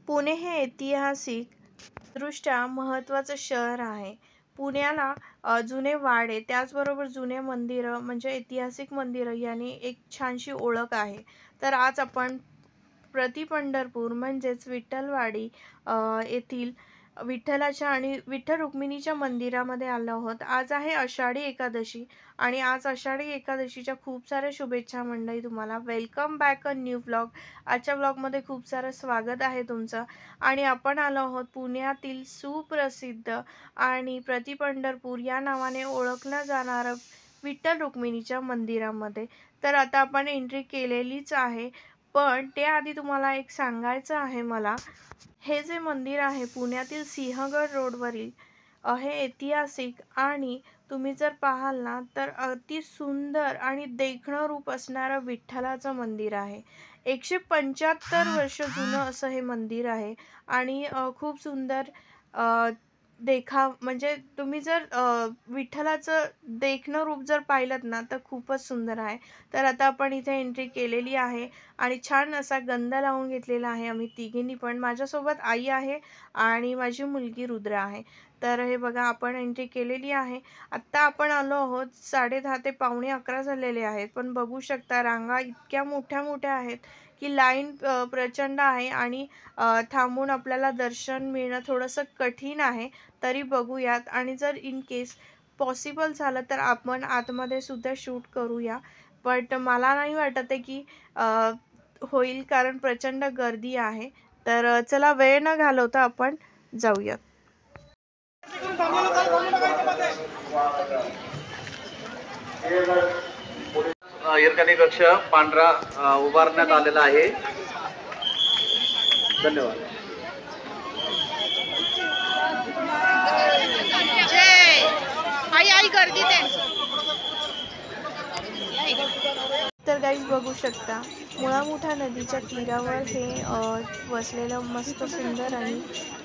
पुणे हे ऐतिहासिक दृष्ट्या महत्त्वाचं शहर आहे. पुण्याला जुने वाडे त्याचबरोबर जुने मंदिरं म्हणजे ऐतिहासिक मंदिरं यांनी एक छानशी ओळख आहे. तर आज आपण पंढरपूर म्हणजेच विठ्ठलवाडी येथील विठ्ठलाच्या आणि विठ्ठल रुक्मिणीच्या मंदिरामध्ये आलो आहोत. आज आहे आषाढी एकादशी आणि आज आषाढी एकादशीच्या खूप साऱ्या शुभेच्छा मंडळी तुम्हाला. Welcome back a new vlog. आजच्या व्लॉगमध्ये खूप सारं स्वागत आहे तुमचं. आणि आपण आलो आहोत पुण्यातील सुप्रसिद्ध आणि पंढरपूर या नावाने ओळखलं जाणारं विठ्ठल रुक्मिणीच्या मंदिरामध्ये. तर आता आपण एंट्री केलेलीच आहे, पण त्याआधी तुम्हाला एक सांगायचं आहे मला. हे जे मंदिर आहे पुण्यातील सिंहगड रोडवरील हे ऐतिहासिक आणि तुम्ही जर पाहाल ना तर अति सुंदर आणि देखणं रूप असणारं विठ्ठलाचं मंदिर आहे. 175 वर्ष जुनं असं हे मंदिर आहे आणि खूप सुंदर देखाव म्हणजे तुम्ही जर विठ्ठलाचं देखणं रूप जर पाहिलंत ना तर खूपच सुंदर आहे. तर आता आपण इथे एंट्री केलेली आहे आणि छान असा गंध लावून घेतलेला आहे आम्ही तिघींनी पण. माझ्यासोबत आई आहे आणि माझी मुलगी रुद्र आहे. तर हे बघा आपण एंट्री केलेली आहे. आत्ता आपण आलो आहोत 10:30 ते 11:45 झालेले आहेत, पण बघू शकता रांगा इतक्या मोठ्या मोठ्या आहेत की लाईन प्रचंड आहे आणि थांबून आपल्याला दर्शन मिळणं थोडंसं कठीण आहे. तरी बघूयात आणि जर इन केस पॉसिबल झालं तर आपण आतमध्ये सुद्धा शूट करूया, बट मला नाही वाटत आहे की होईल कारण प्रचंड गर्दी आहे. तर चला वेळ न घालवता आपण जाऊयात. हिरकणी कक्ष पांढरा उभारण्यात आलेला आहे. धन्यवाद. आई गर्दी तर गाईज बघू शकता मुळामुठा नदीच्या तीरावर हे वसलेलं मस्त सुंदर आणि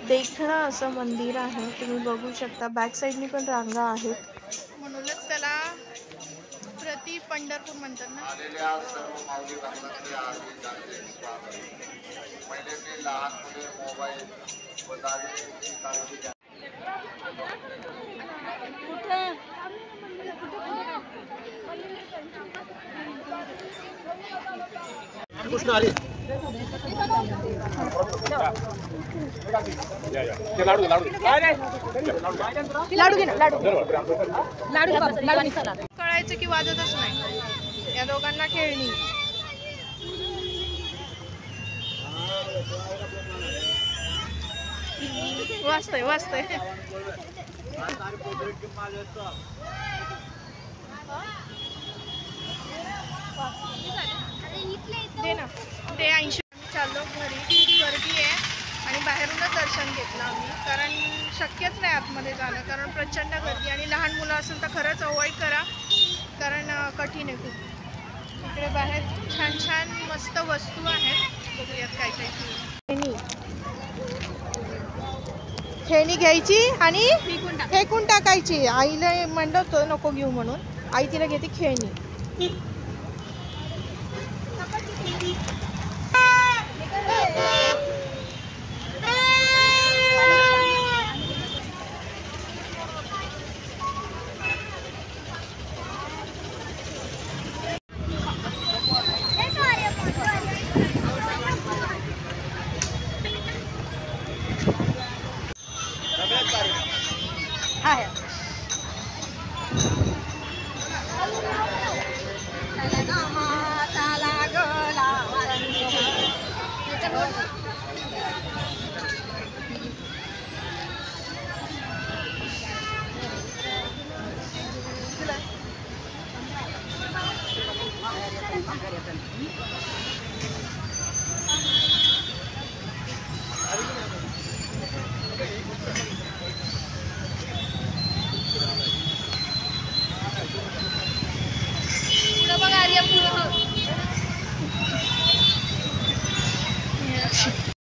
देखणं असं मंदिर आहे. तुम्ही बघू शकता बॅक साईडनी पण रांगा आहेत, म्हणूनच त्याला पंढरपूर म्हणतात ना. कृष्ण आले कळायचं की वाजतच नाही या दोघांना खेळणी. वाजतंय वाजतंय दे ना ते 80. चाललो घरी, गर्दी आहे आणि बाहेरूनच दर्शन घेतलं आम्ही कारण शक्यच नाही आतमध्ये जाणं कारण प्रचंड गर्दी आणि लहान मुलं असेल तर खरंच अवॉइड करा कारण कठीण आहे खूप. इकडे बाहेर छान छान मस्त वस्तू आहेत, बघूयात काय काय. खेळणी घ्यायची आणि फेकून टाकायची. आईला म्हणलं होतं नको घेऊ म्हणून, आई तिला घेते खेळणी.